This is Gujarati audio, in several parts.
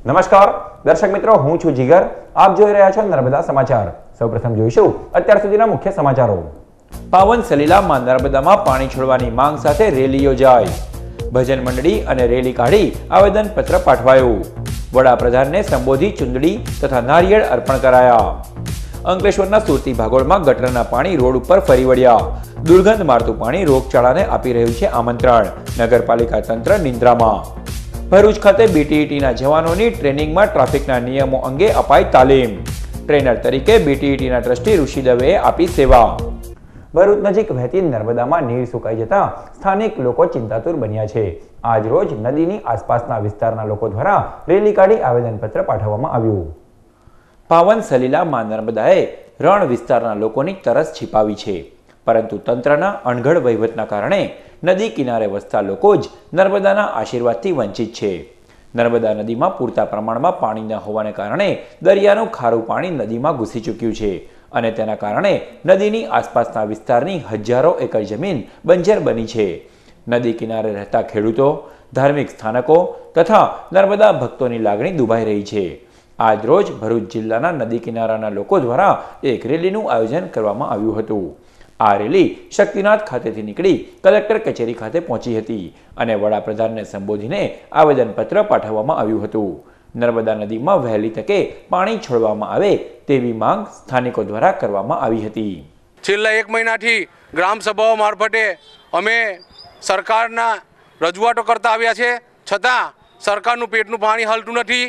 નમસ્કાર દર્શક મિત્રો, હું છું જીગર. આપ જોઈ રહ્યા છો નર્મદા સમાચાર. સૌપ્રથમ જોઈશું અત્યાર સુધીના મુખ્ય સમાચારો. પાવન સલીલામાં નર્મદામાં પાણી છોડવાની માંગ સાથે રેલી યોજાઈ. ભજન મંડળી અને રેલી કાઢી આવેદનપત્ર પાઠવાયું. વડાપ્રધાનને સંબોધી ચુંદડી તથા નારિયેળ અર્પણ કરાયા. અંકલેશ્વરના સુરતી ભાગોળમાં ગટરના પાણી રોડ ઉપર ફરી વળ્યા. દુર્ગંધ મારતું પાણી રોગચાળાને આપી રહ્યું છે આમંત્રણ. નગરપાલિકા તંત્ર નિંદ્રામાં. ભરૂચ ખાતે બીટીઈટીના જવાનોની ટ્રેનિંગમાં ટ્રાફિકના નિયમો અંગે અપાઈ તાલીમ. ટ્રેનર તરીકે બીટીઈટીના ટ્રસ્ટી ઋષિ દવેએ આપી સેવા. ભરૂચ નજીક વહેતી નર્મદામાં નીર સુકાઈ જતા સ્થાનિક લોકો ચિંતાતુર બન્યા છે. આજ રોજ નદીની આસપાસના વિસ્તારના લોકો દ્વારા રેલી કાઢી આવેદનપત્ર પાઠવવામાં આવ્યું. પાવન સલીલામાં નર્મદાએ રણ વિસ્તારના લોકોની તરસ छिपाવી છે, પરંતુ તંત્રના અણઘડ વહીવટના કારણે નદી કિનારે વસતા લોકો જ નર્મદાના આશીર્વાદથી વંચિત છે. નર્મદા નદીમાં પૂરતા પ્રમાણમાં પાણી ન હોવાને કારણે દરિયાનું ખારું પાણી નદીમાં ઘૂસી ચૂક્યું છે અને તેના કારણે નદીની આસપાસના વિસ્તારની હજારો એકર જમીન બંજર બની છે. નદી કિનારે રહેતા ખેડૂતો, ધાર્મિક સ્થાનકો તથા નર્મદા ભક્તોની લાગણી દુભાઈ રહી છે. આજ રોજ ભરૂચ જિલ્લાના નદી કિનારાના લોકો દ્વારા એક રેલીનું આયોજન કરવામાં આવ્યું હતું. આ રેલી શક્તિનાથ ખાતેથી નીકળી કલેક્ટર કચેરી ખાતે પહોંચી હતી અને વડાપ્રધાનને સંબોધીને આવેદનપત્ર પાઠવવામાં આવ્યું હતું. નર્મદા નદીમાં વહેલી તકે પાણી છોડવામાં આવે તેવી માંગ સ્થાનિકો દ્વારા કરવામાં આવી હતી. છેલ્લા 1 મહિનાથી ગ્રામ સભાઓ મારફતે અમે સરકારના રજૂઆતો કરતા આવ્યા છે, છતાં સરકારનું પેટનું પાણી હલતું નથી.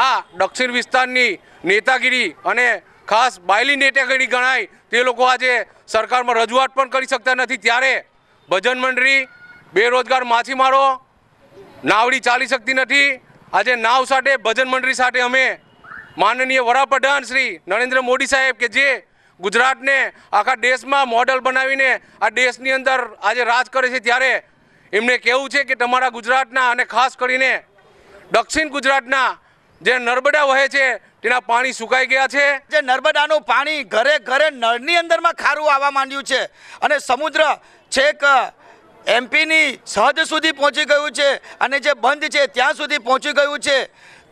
આ દક્ષિણ વિસ્તારની નેતાગીરી અને ખાસ બાયલી નેતાગીરી ગણાય તે લોકો આજે સરકારમાં રજૂઆત પણ કરી શકતા નથી. ત્યારે ભજન મંડળી, બેરોજગાર માછીમારો, નાવડી ચાલી શકતી નથી. આજે નાવ સાથે ભજન મંડળી સાથે અમે માનનીય વડાપ્રધાન શ્રી નરેન્દ્ર મોદી સાહેબ કે જે ગુજરાતને આખા દેશમાં મોડલ બનાવીને આ દેશની અંદર આજે રાજ કરે છે, ત્યારે એમને કહેવું છે કે તમારા ગુજરાતના અને ખાસ કરીને દક્ષિણ ગુજરાતના જે નર્મદા વહે છે તેના પાણી સુકાઈ ગયા છે. જે નર્મદાનું પાણી ઘરે ઘરે નળની અંદરમાં ખારું આવવા માંડ્યું છે અને સમુદ્ર છેક એમપીની સરહદ સુધી પહોંચી ગયું છે અને જે બંધ છે ત્યાં સુધી પહોંચી ગયું છે.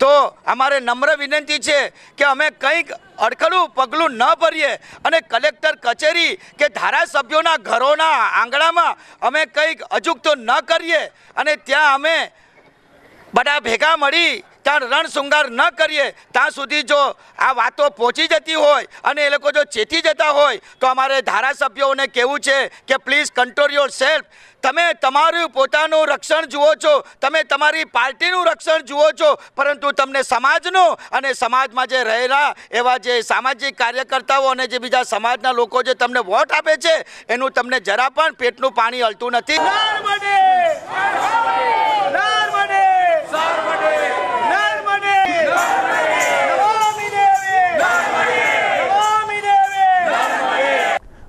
તો અમારે નમ્ર વિનંતી છે કે અમે કંઈક અડખડું પગલું ન ભરીએ અને કલેક્ટર કચેરી કે ધારાસભ્યોના ઘરોના આંગણામાં અમે કંઈક અજુગતો ન કરીએ અને ત્યાં અમે બધા ભેગા મળી ત્યાં રણ શૃંગાર ન કરીએ. ત્યાં સુધી જો આ વાતો પહોંચી જતી હોય અને એ લોકો જો ચેતી જતા હોય તો અમારે ધારાસભ્યોને કહેવું છે કે પ્લીઝ કંટ્રોલ યોર સેલ્ફ. તમે તમારું પોતાનું રક્ષણ જુઓ છો, તમે તમારી પાર્ટીનું રક્ષણ જુઓ છો, પરંતુ તમને સમાજનું અને સમાજમાં જે રહેલા એવા જે સામાજિક કાર્યકર્તાઓ અને જે બીજા સમાજના લોકો જે તમને વોટ આપે છે એનું તમને જરા પણ પેટનું પાણી હલતું નથી.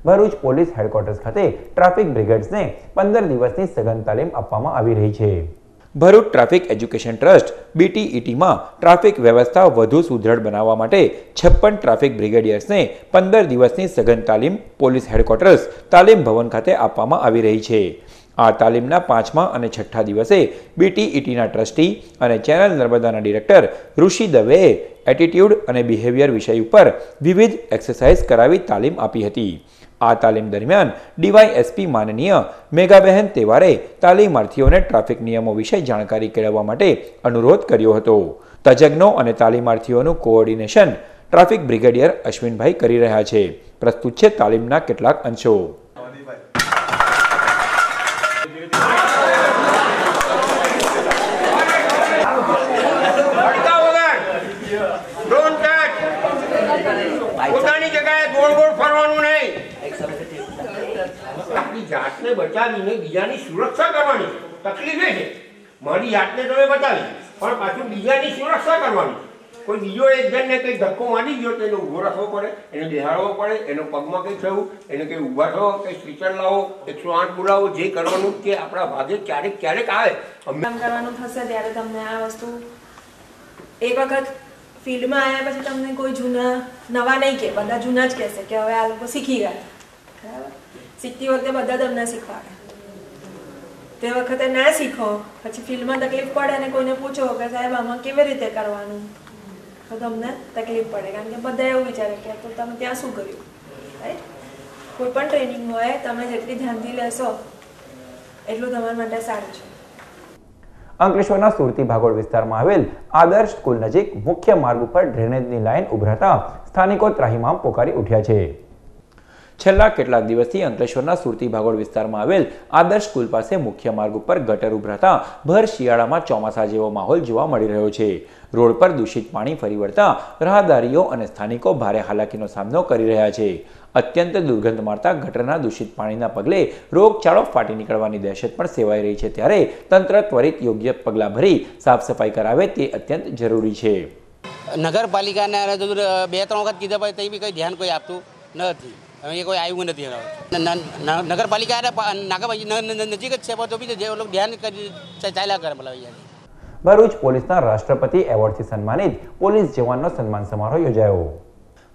ભરૂચ પોલીસ હેડક્વાર્ટર્સ ખાતે ટ્રાફિક બ્રિગેડ્સને 15 દિવસની સઘન તાલીમ આપવામાં આવી રહી છે. ભરૂચ ટ્રાફિક એજ્યુકેશન ટ્રસ્ટ બીટીઈટીમાં ટ્રાફિક વ્યવસ્થા વધુ સુદૃઢ બનાવવા માટે 56 ટ્રાફિક બ્રિગેડિયર્સને 15 દિવસની સઘન તાલીમ પોલીસ હેડક્વાર્ટર્સ તાલીમ ભવન ખાતે આપવામાં આવી રહી છે. આ તાલીમના 5મા અને 6ઠ્ઠા દિવસે બીટીઈટીના ટ્રસ્ટી અને ચેનલ નર્મદાના ડિરેક્ટર ઋષિ દવેએ એટીટ્યુડ અને બિહેવિયર વિષય ઉપર વિવિધ એક્સરસાઇઝ કરાવી તાલીમ આપી હતી. આ તાલીમ દરમિયાન ડીવાયએસપી માનનીય મેઘાબહેન તેવારે તાલીમાર્થીઓને ટ્રાફિક નિયમો વિશે જાણકારી કેળવવા માટે અનુરોધ કર્યો હતો. તજજ્ઞો અને તાલીમાર્થીઓનું કોઓર્ડિનેશન ટ્રાફિક બ્રિગેડિયર અશ્વિનભાઈ કરી રહ્યા છે. પ્રસ્તુત છે તાલીમના કેટલાક અંશો. જાતને બચાવીને બીજાની સુરક્ષા કરવાની તકલીફ એ છે. મારી જાતને તમે બચાવી પણ પાછું બીજાની સુરક્ષા કરવાની. કોઈ બીજો એક જણને કંઈ ધક્કો મારી ગયો તો એને ઊભો રાખવો પડે, એને બેહાડવો પડે, એનો પગમાં કંઈ થયું, એને કંઈ ઊભા થવો, કંઈ સ્ટ્રીચર લાવો, 108 બોલાવો, જે કરવાનું કે આપણા ભાગે ક્યારેક ક્યારેક આવે. કામ કરવાનું થશે ત્યારે તમને આ વસ્તુ એક વખત ફિલ્ડમાં આવ્યા પછી તમને કોઈ નવા નહીં કહે, બધા જૂના જ કહેશે કે હવે આ લોકો શીખી ગયા. બરાબર, શીખતી વખતે બધા તમને શીખવાડે. તે વખતે ના શીખો, પછી ફિલ્ડમાં તકલીફ પડે અને કોઈને પૂછો કે સાહેબ આમાં કેવી રીતે કરવાનું, તો તમને તકલીફ પડે, કારણ કે બધા એવું વિચારે કે તો તમે ત્યાં શું કર્યું, રાઈટ? કોઈ પણ ટ્રેનિંગ હોય તમે જેટલી ધ્યાનથી લેશો એટલું તમારા માટે સારું છે. અંકલેશ્વરના સુરતી ભાગોળ વિસ્તારમાં આવેલ આદર્શ સ્કૂલ નજીક મુખ્ય માર્ગ ઉપર ડ્રેનેજની લાઈન ઉભરાતા સ્થાનિકો ત્રાહિમામ પોકારી ઉઠ્યા છે. છેલ્લા કેટલાક દિવસથી અંકલેશ્વરના સુરતી ભાગોળ વિસ્તારમાં આવેલ આદર્શ સ્કૂલ પાસે મુખ્ય માર્ગ ઉપર ગટર ઉભરાતા ભર શિયાળામાં ચોમાસા જેવો માહોલ જોવા મળી રહ્યો છે. રોડ પર દૂષિત પાણી ફરી વળતા રાહદારીઓ અને સ્થાનિકો ભારે હાલાકીનો સામનો કરી રહ્યા છે. અત્યંત દુર્ગંધ મારતા ગટરના દૂષિત પાણીના પગલે રોગચાળો ફાટી નીકળવાની દહેશત પણ સેવાઈ રહી છે. ત્યારે તંત્ર ત્વરિત યોગ્ય પગલાં ભરી સાફ સફાઈ કરાવે તે અત્યંત જરૂરી છે. નગરપાલિકાને 2-3 વખત કીધા પછી ત્યાં બી કંઈ ધ્યાન કોઈ આપતું નથી. એ કોઈ આવ્યું નથી. નગરપાલિકા નજીક જ છે તો બી જે લોકો ધ્યાન કરી ચાલ્યા કરે. ભરૂચ પોલીસના રાષ્ટ્રપતિ એવોર્ડથી સન્માનિત પોલીસ જવાનનો સન્માન સમારોહ યોજાયો.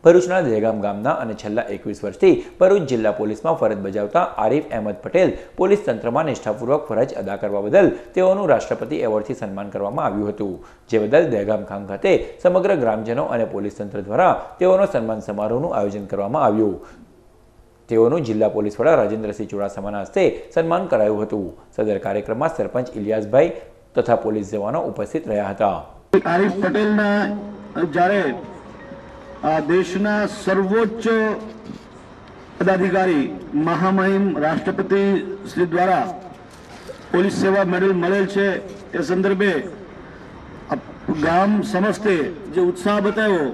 ભરૂચના દહેગામ ગામના અને છેલ્લા 21 વર્ષથી ભરૂચ જિલ્લા પોલીસમાં ફરજ બજાવતા આરિફ અહેમદ પટેલ પોલીસ તંત્રમાં નિષ્ઠાપૂર્વક ફરજ અદા કરવા બદલ તેઓનું રાષ્ટ્રપતિ એવોર્ડથી સન્માન કરવામાં આવ્યું હતું. જે બદલ દહેગામ ખાન ખાતે સમગ્ર ગ્રામજનો અને પોલીસ તંત્ર દ્વારા તેઓનો સન્માન સમારોહનું આયોજન કરવામાં આવ્યું. તેઓનું જિલ્લા પોલીસ વડા રાજેન્દ્રસિંહ ચુડાસમાના હસ્તે સન્માન કરાયું હતું. સદર કાર્યક્રમમાં સરપંચ ઇલિયાસભાઈ તથા પોલીસ જવાનો ઉપસ્થિત રહ્યા હતા. આરિફ પટેલના જ્યારે આ દેશના સર્વોચ્ચ પદાધિકારી મહામહિમ રાષ્ટ્રપતિ શ્રી દ્વારા પોલીસ સેવા મેડલ મળેલ છે એ સંદર્ભે ગામ સમસ્તે જે ઉત્સાહ બતાવ્યો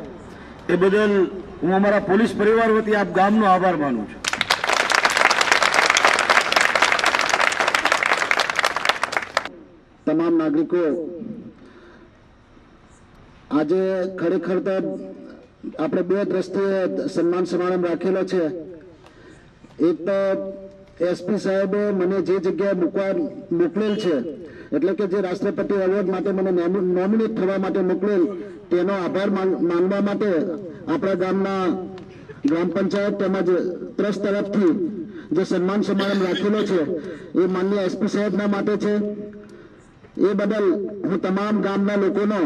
એ બદલ હું અમારા પોલીસ પરિવાર વતી આપ ગામનો આભાર માનું છું. તમામ નાગરિકો આજે ખરેખર તો આપણે 2 દ્રષ્ટિએ સન્માન સમારંભ રાખેલો છે. એક તો એસપી સાહેબે મને જે જગ્યાએ મોકલેલ છે, એટલે કે જે રાષ્ટ્રપતિ એવોર્ડ માટે મને નોમિનેટ થવા માટે મોકલેલ, તેનો આભાર માનવા માટે આપણા ગામના ગ્રામ પંચાયત તેમજ ટ્રસ્ટ તરફથી જે સન્માન સમારંભ રાખેલો છે એ માનનીય એસપી સાહેબના માટે છે. એ બદલ હું તમામ ગામના લોકોનો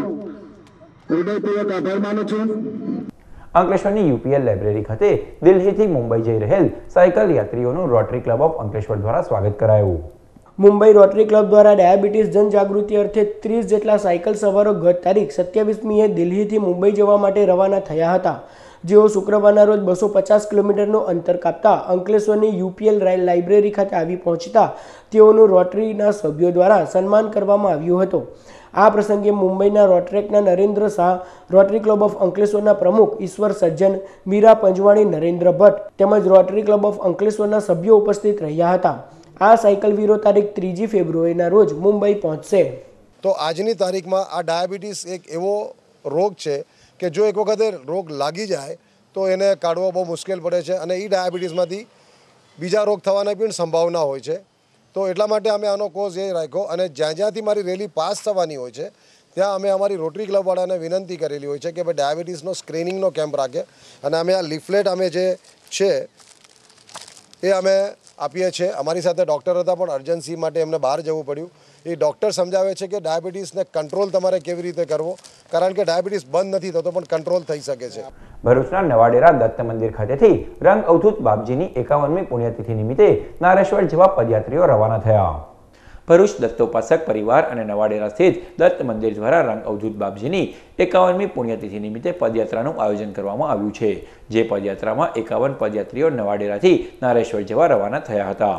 હૃદયપૂર્વક આભાર માનું છું. અંકલેશ્વરની યુપીએલ લાઇબ્રેરી ખાતે દિલ્હીથી મુંબઈ જઈ રહેલ સાયકલ યાત્રીઓનું રોટરી ક્લબ ઓફ અંકલેશ્વર દ્વારા સ્વાગત કરાયું. મુંબઈ રોટરી ક્લબ દ્વારા ડાયાબિટીસ જનજાગૃતિ અર્થે 30 જેટલા સાયકલ સવારો ગત તારીખ 27મીએ દિલ્હીથી મુંબઈ જવા માટે રવાના થયા હતા. જેઓ શુક્રવારના રોજ 250 કિલોમીટરનું અંતર કાપતા અંકલેશ્વરની યુપીએલ લાઇબ્રેરી ખાતે આવી પહોંચતા તેઓનું રોટરીના સભ્યો દ્વારા સન્માન કરવામાં આવ્યું હતું. આ પ્રસંગે મુંબઈના રોટરેકના Narendra Shah, rotary club of અંકલેશ્વરના પ્રમુખ ઈશ્વર સજ્જન, મીરા પંજવાણી, નરેન્દ્ર ભટ્ટ તેમજ રોટરી ક્લબ ઓફ અંકલેશ્વરના સભ્યો ઉપસ્થિત રહ્યા હતા. આ સાયકલ વીરો તારીખ 3 ફેબ્રુઆરીના રોજ મુંબઈ પહોંચશે. તો આજની તારીખમાં આ ડાયાબિટીસ એક એવો રોગ છે કે જો એક વખતે રોગ લાગી જાય તો એને કાઢવો બહુ મુશ્કેલ પડે છે અને એ ડાયાબિટીસમાંથી બીજા રોગ થવાની પણ સંભાવના હોય છે. તો એટલા માટે અમે આનો કોઝ એ રાખ્યો અને જ્યાંથી મારી રેલી પાસ થવાની હોય છે ત્યાં અમે અમારી રોટરી ક્લબવાળાને વિનંતી કરેલી હોય છે કે ભાઈ ડાયાબિટીસનો સ્ક્રીનિંગનો કેમ્પ રાખે અને અમે આ લીફલેટ અમે જે છે એ અમે આપીએ છીએ. અમારી સાથે ડૉક્ટર હતા પણ અર્જન્સી માટે એમને બહાર જવું પડ્યું. એ ડૉક્ટર સમજાવે છે કે ડાયાબિટીસને કંટ્રોલ તમારે કેવી રીતે કરવો, કારણ કે ડાયાબિટીસ બંધ નથી થતો પણ કંટ્રોલ થઈ શકે છે. ભરૂચના નવાડેરા દત્ત મંદિર ખાતેથી રંગ અવધૂત બાપજીની 51મી પુણ્યતિથિ નિમિત્તે નારેશ્વર જેવા પદયાત્રીઓ રવાના થયા. ભરૂચ દત્તોપાસક પરિવાર અને નવાડેરા સ્થિત દત્ત મંદિર દ્વારા રંગ અવધૂત બાપજીની 51મી પુણ્યતિથિ નિમિત્તે પદયાત્રાનું આયોજન કરવામાં આવ્યું છે. જે પદયાત્રામાં 51 પદયાત્રીઓ નવાડેરાથી નારેશ્વર જેવા રવાના થયા હતા.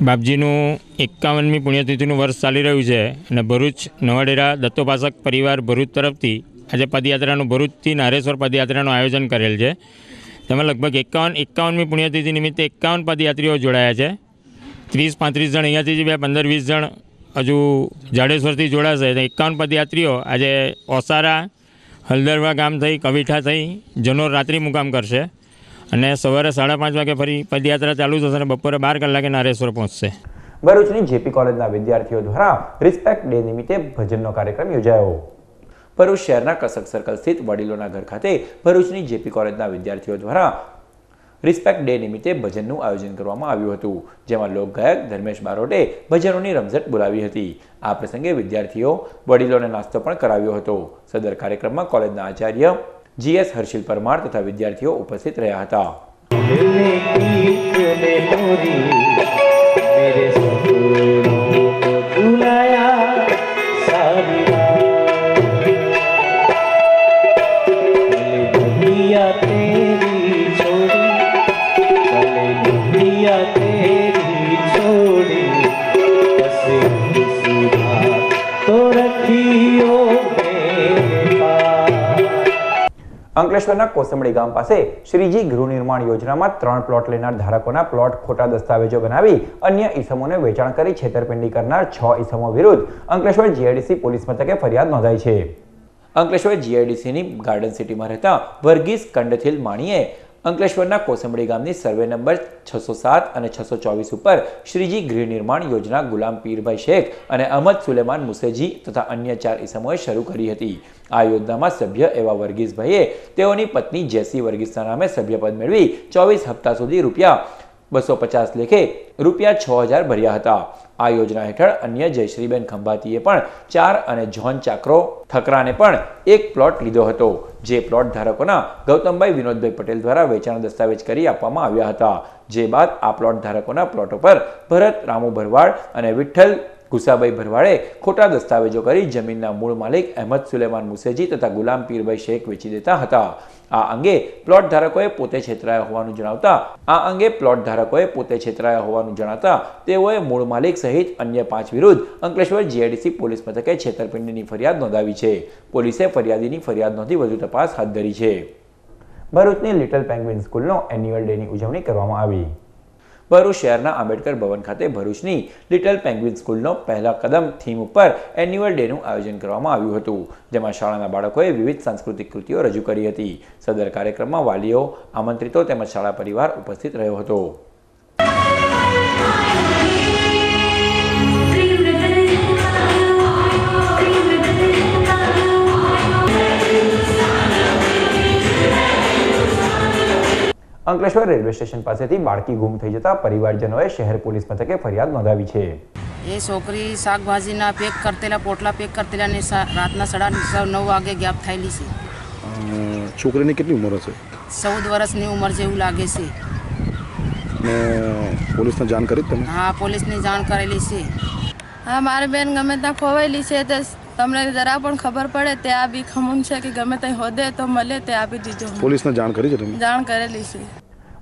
બાપજીનું 51મી પુણ્યતિથિનું વર્ષ ચાલી રહ્યું છે અને ભરૂચ નવાડેરા દત્તોપાસક પરિવાર ભરૂચ તરફથી આજે પદયાત્રાનું ભરૂચથી નારેશ્વર પદયાત્રાનું આયોજન કરેલ છે. તેમાં લગભગ 51મી પુણ્યતિથિ નિમિત્તે 51 પદયાત્રીઓ જોડાયા છે. 30-35 જણ અહીંયાથી 15-20 જણ હજુ જાડેશ્વરથી જોડાશે. 51 પદયાત્રીઓ આજે ઓસારા, હલદરવા ગામ થઈ, કવિઠા થઈ જનોર રાત્રિ મુકામ કરશે અને સવારે 5:30 વાગે ફરી પદયાત્રા ચાલુ થશે અને બપોરે 12 કલાકે નારેશ્વર પહોંચશે. ભરૂચની જેપી કોલેજના વિદ્યાર્થીઓ દ્વારા રિસ્પેક્ટ ડે નિમિત્તે ભજનનો કાર્યક્રમ યોજાયો. ભરૂચ શહેરના કસક સર્કલ સ્થિત વડીલોના ઘર ખાતે ભરૂચની જેપી કોલેજના વિદ્યાર્થીઓ દ્વારા રિસ્પેક્ટ ડે નિમિત્તે ભજનનું આયોજન કરવામાં આવ્યું હતું, જેમાં લોકગાયક ધર્મેશ બારોટે ભજનોની રમઝટ બોલાવી હતી. આ પ્રસંગે વિદ્યાર્થીઓ વડીલોને નાસ્તો પણ કરાવ્યો હતો. સદર કાર્યક્રમમાં કોલેજના આચાર્ય GS હર્ષિલ પરમાર તથા વિદ્યાર્થીઓ ઉપસ્થિત રહ્યા હતા. અંકલેશ્વરના કોસંબડી ગામ પાસે શ્રીજી ગૃહ નિર્માણ યોજનામાં 3 પ્લોટ લેનાર ધારકોના પ્લોટ ખોટા દસ્તાવેજો બનાવી અન્ય ઈસમોને વેચાણ કરી છેતરપિંડી કરનાર 6 ઈસમો વિરુદ્ધ અંકલેશ્વર GIDC પોલીસ મથકે ફરિયાદ નોંધાઈ છે. અંકલેશ્વર GIDCની ગાર્ડન સિટીમાં રહેતા વર્ગીસ કંડથિલ માણીએ અંકલેશ્વરના કોસંબડી ગામની સર્વે નંબર 607 અને 624 ઉપર શ્રીજી ગૃહ નિર્માણ યોજના ગુલામ પીરભાઈ શેખ અને અહમદ સુલેમાન મુસેજી તથા અન્ય 4 ઈસમોએ શરૂ કરી હતી. આ યોજનામાં સભ્ય એવા વર્ગીસભાઈએ તેઓની પત્ની જેસી વર્ગીસના નામે સભ્યપદ મેળવી 24 હપ્તા સુધી રૂપિયા 250 લેખે રૂપિયા 6000 ભર્યા હતા. આ યોજના હેઠળ અન્ય જયશ્રીબેન ખંભાતીએ પણ 4 અને જોન ચાકરો થકરાને પણ 1 પ્લોટ લીધો હતો, જે પ્લોટ ધારકોના ગૌતમભાઈ વિનોદભાઈ પટેલ દ્વારા વેચાણ દસ્તાવેજ કરી આપવામાં આવ્યા હતા. જે બાદ આ પ્લોટ ધારકોના પ્લોટો પર ભરત રામુ ભરવાડ અને વિઠ્ઠલ ગુસાભાઈ ભરવાડે ખોટા દસ્તાવેજો કરી જમીનના મૂળ માલિક અહેમદ સુલેમાન મુસેજી તથા ગુલામ પીરભાઈ શેખ વેચી દેતા હતા. આ અંગે પ્લોટ ધારકોએ પોતે છેતરાયા હોવાનું જણાવતા તેઓએ મૂળ માલિક સહિત અન્ય 5 વિરુદ્ધ અંકલેશ્વર GIDC પોલીસ મથકે છેતરપિંડીની ફરિયાદ નોંધાવી છે. પોલીસે ફરિયાદીની ફરિયાદ નોંધી વધુ તપાસ હાથ ધરી છે. ભરૂચની લિટલ પેંગ્વિન સ્કૂલનો એન્યુઅલ ડેની ઉજવણી કરવામાં આવી. ભરૂચ શહેરના આંબેડકર ભવન ખાતે ભરૂચની લિટલ પેંગ્વિન સ્કૂલનો પહેલા કદમ થીમ ઉપર એન્યુઅલ ડેનું આયોજન કરવામાં આવ્યું હતું, જેમાં શાળાના બાળકોએ વિવિધ સાંસ્કૃતિક કૃતિઓ રજૂ કરી હતી. સદર કાર્યક્રમમાં વાલીઓ, આમંત્રિતો તેમજ શાળા પરિવાર ઉપસ્થિત રહ્યો હતો. અંકલેશ્વર રેલવે સ્ટેશન પાસેથી બાળકી ગુમ થઈ જતા પરિવારજનોએ શહેર પોલીસ મથકે ફરિયાદ નોંધાવી છે. એ છોકરી શાકભાજીના પેક કરતેલા પોટલા પેક કરતેલા ને રાતના 9:30 વાગે ગેપ થયેલી છે. છોકરીની કેટલી ઉંમર હશે? 14 વર્ષની ઉંમર જેવું લાગે છે. પોલીસને જાણ કરી તમે? હા, પોલીસને જાણ કરેલી છે. હા, મારી બેન ગમે ત્યાં ખોવાયેલી છે તે તમને જરા પણ ખબર પડે તે આ બી ખમણ છે કે ગમે ત્યાં હોદે તો મળે તે આપી દીધો. પોલીસને જાણ કરી છે તમે? જાણ કરેલી છે.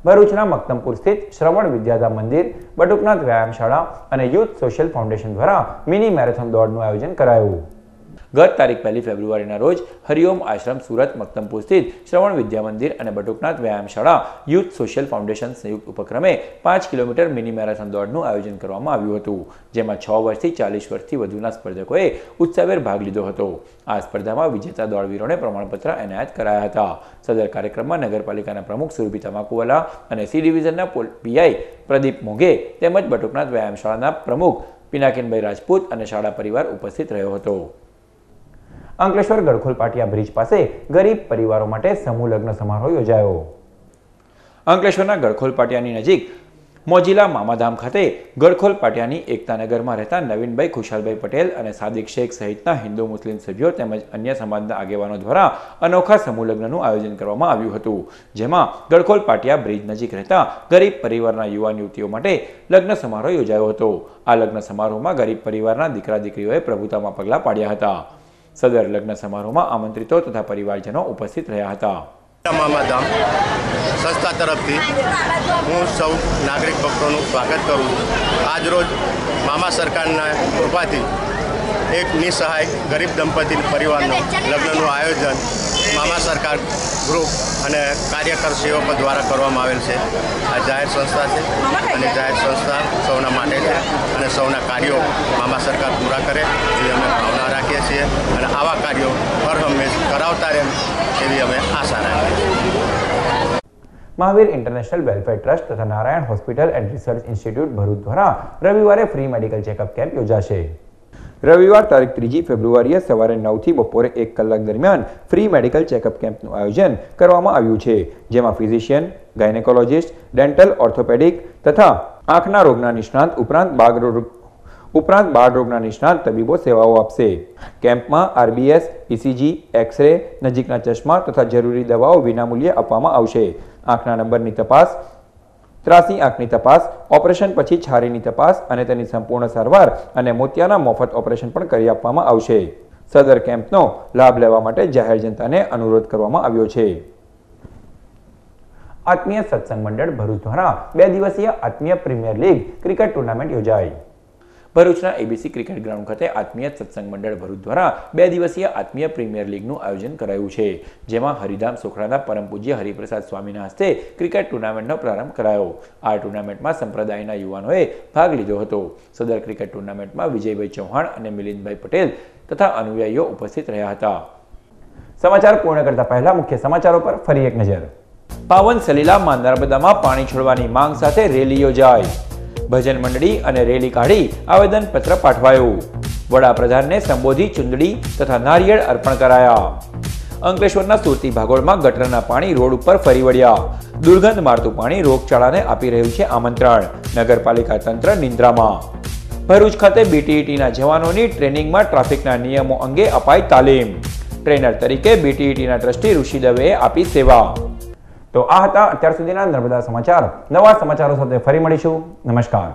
ભરૂચના મક્તમપુર સ્થિત શ્રવણ વિદ્યાધામ મંદિર, બટુકનાથ વ્યાયામશાળા અને યુથ સોશિયલ ફાઉન્ડેશન દ્વારા મિની મેરેથોન દોડનું આયોજન કરાયું. ગત તારીખ 1 ફેબ્રુઆરીના રોજ હરિઓમ આશ્રમ સુરત મક્તમપુર સ્થિત શ્રવણ વિદ્યા મંદિર અને બટુકનાથ વ્યાયામશાળા યુથ સોશિયલ ફાઉન્ડેશન સંયુક્ત ઉપક્રમે 5 કિલોમીટર મિની મેરેથોન દોડનું આયોજન કરવામાં આવ્યું હતું, જેમાં 6 વર્ષથી 40 વર્ષથી વધુના સ્પર્ધકોએ ઉત્સાહભેર ભાગ લીધો હતો. આ સ્પર્ધામાં વિજેતા દોડવીરોને પ્રમાણપત્ર એનાયત કરાયા હતા. સદર કાર્યક્રમમાં નગરપાલિકાના પ્રમુખ સુરભી તમાકુવાલા અને C ડિવિઝનના PI પ્રદીપ મોઘે તેમજ બટુકનાથ વ્યાયામશાળાના પ્રમુખ પિનાકીનભાઈ રાજપૂત અને શાળા પરિવાર ઉપસ્થિત રહ્યો હતો. અંકલેશ્વર ગડખોલ પાટિયા બ્રિજ પાસે ગરીબ પરિવારો માટે સમૂહ લગ્ન સમારોહ યોજાયો. અંકલેશ્વરના ગડખોલ પાટિયાની નજીક મોજીલા મામાધામ ખાતે ગડખોલ પાટિયાની એકતાનગરમાં રહેતા નવીનભાઈ ખુશાલભાઈ પટેલ અને સાદિક શેખ સહિતના હિન્દુ મુસ્લિમ સભ્યો તેમજ અન્ય સમાજના આગેવાનો દ્વારા અનોખા સમૂહ લગ્નનું આયોજન કરવામાં આવ્યું હતું, જેમાં ગડખોલ પાટિયા બ્રિજ નજીક રહેતા ગરીબ પરિવારના યુવાન યુવતીઓ માટે લગ્ન સમારોહ યોજાયો હતો. આ લગ્ન સમારોહમાં ગરીબ પરિવારના દીકરા દીકરીઓએ પ્રભુતામાં પગલાં પાડ્યા હતા. સદર લગ્ન સમારોહમાં આમંત્રિતો તથા પરિવારજનો ઉપસ્થિત રહ્યા હતા. મામાધામ સંસ્થા તરફથી હું સૌ નાગરિક ભક્તોનું સ્વાગત કરું છું. આજરોજ મામા સરકારના કૃપાથી એક નિસહાય ગરીબ દંપતી પરિવારનું લગ્નનું આયોજન મામા સરકાર ગ્રુપ અને કાર્યકર સેવકો દ્વારા કરવામાં આવેલ છે. આ જાહેર સંસ્થા છે અને જાહેર સંસ્થા સૌના માટે છે અને સૌના કાર્યો મામા સરકાર પૂરા કરે એવી અમે ભાવના રાખીએ છીએ અને આવા કાર્યો હર હંમેશ કરાવતા રહે એવી અમે આશા રાખીએ છીએ. મહાવીર ઇન્ટરનેશનલ વેલફેર ટ્રસ્ટ તથા Narayan hospital and research institute Bharuch દ્વારા રવિવારે ફ્રી મેડિકલ ચેકઅપ કેમ્પ યોજાશે. રવિવાર તારીખ 3 ફેબ્રુઆરીએ સવારે 9 થી બપોરે 1 કલાક દરમિયાન ફ્રી મેડિકલ ચેકઅપ કેમ્પનું આયોજન કરવામાં આવ્યું છે, જેમાં ફિઝિશિયન, ગાયનેકોલોજિસ્ટ, ડેન્ટલ, ઓર્થોપેડિક તથા આંખના રોગના નિષ્ણાંત ઉપરાંત બાળ રોગના નિષ્ણાંત તબીબો સેવાઓ આપશે। કેમ્પમાં RBS, ECG, એક્સ-રે, નજીકના ચશ્મા તથા જરૂરી દવાઓ વિનામૂલ્યે આપવામાં આવશે। આંખના નંબરની તપાસ, ત્રાસી આંખની તપાસ, ઓપરેશન પછી છારીની તપાસ અને તેની સંપૂર્ણ સારવાર અને મોતિયાના મફત ઓપરેશન પણ કરી આપવામાં આવશે। સદર કેમ્પનો લાભ લેવા માટે જાહેર જનતાને અનુરોધ કરવામાં આવ્યો છે। આત્મીય સત્સંગ મંડળ ભરૂચ દ્વારા 2 દિવસીય આત્મીય પ્રીમિયર લીગ ક્રિકેટ ટુર્નામેન્ટ યોજાઈ। ભરૂચના ABC ક્રિકેટ ગ્રાઉન્ડ ખાતે આત્મીય સત્સંગ મંડળ ભરૂચ દ્વારા 2 દિવસીય આત્મીય પ્રીમિયર લીગનું આયોજન કરાયું છે, જેમાં હરિધામ સોખરાના પરમ પૂજ્ય હરિપ્રસાદ સ્વામીના હસ્તે ક્રિકેટ ટુર્નામેન્ટનો પ્રારંભ કરાયો। આ ટુર્નામેન્ટમાં સંપ્રદાયના યુવાનોએ ભાગ લીધો હતો। સદર ક્રિકેટ ટુર્નામેન્ટમાં વિજયભાઈ ચૌહાણ અને મિલિંદભાઈ પટેલ તથા અનુયાયીઓ ઉપસ્થિત રહ્યા હતા। સમાચાર પૂર્ણ કરતા પહેલા મુખ્ય સમાચારો પર ફરી એક નજર। પાવન સલીલામાં નર્મદામાં પાણી છોડવાની માંગ સાથે રેલી યોજાઈ। ભજન મંડળી અને રેલી કાઢી આવેદનપત્ર પાઠવાયું। વડાપ્રધાનને સંબોધી ચુંદડી તથા નારિયેળ અર્પણ કરાયા। અંકલેશ્વરના સુરતી ભાગોળમાં ગટરના પાણી રોડ ઉપર ફરી વળ્યા। દુર્ગંધ મારતું પાણી રોગચાળાને આપી રહ્યું છે આમંત્રણ। નગરપાલિકા તંત્ર નિંદ્રામાં। ભરૂચ ખાતે BTETના જવાનોની ટ્રેનિંગમાં ટ્રાફિકના નિયમો અંગે અપાઈ તાલીમ। ટ્રેનર તરીકે BTETના ટ્રસ્ટી ઋષિ દવેએ આપી સેવા। તો આ હતા અત્યાર સુધીના નર્મદા સમાચાર। નવા સમાચારો સાથે ફરી મળીશું। નમસ્કાર।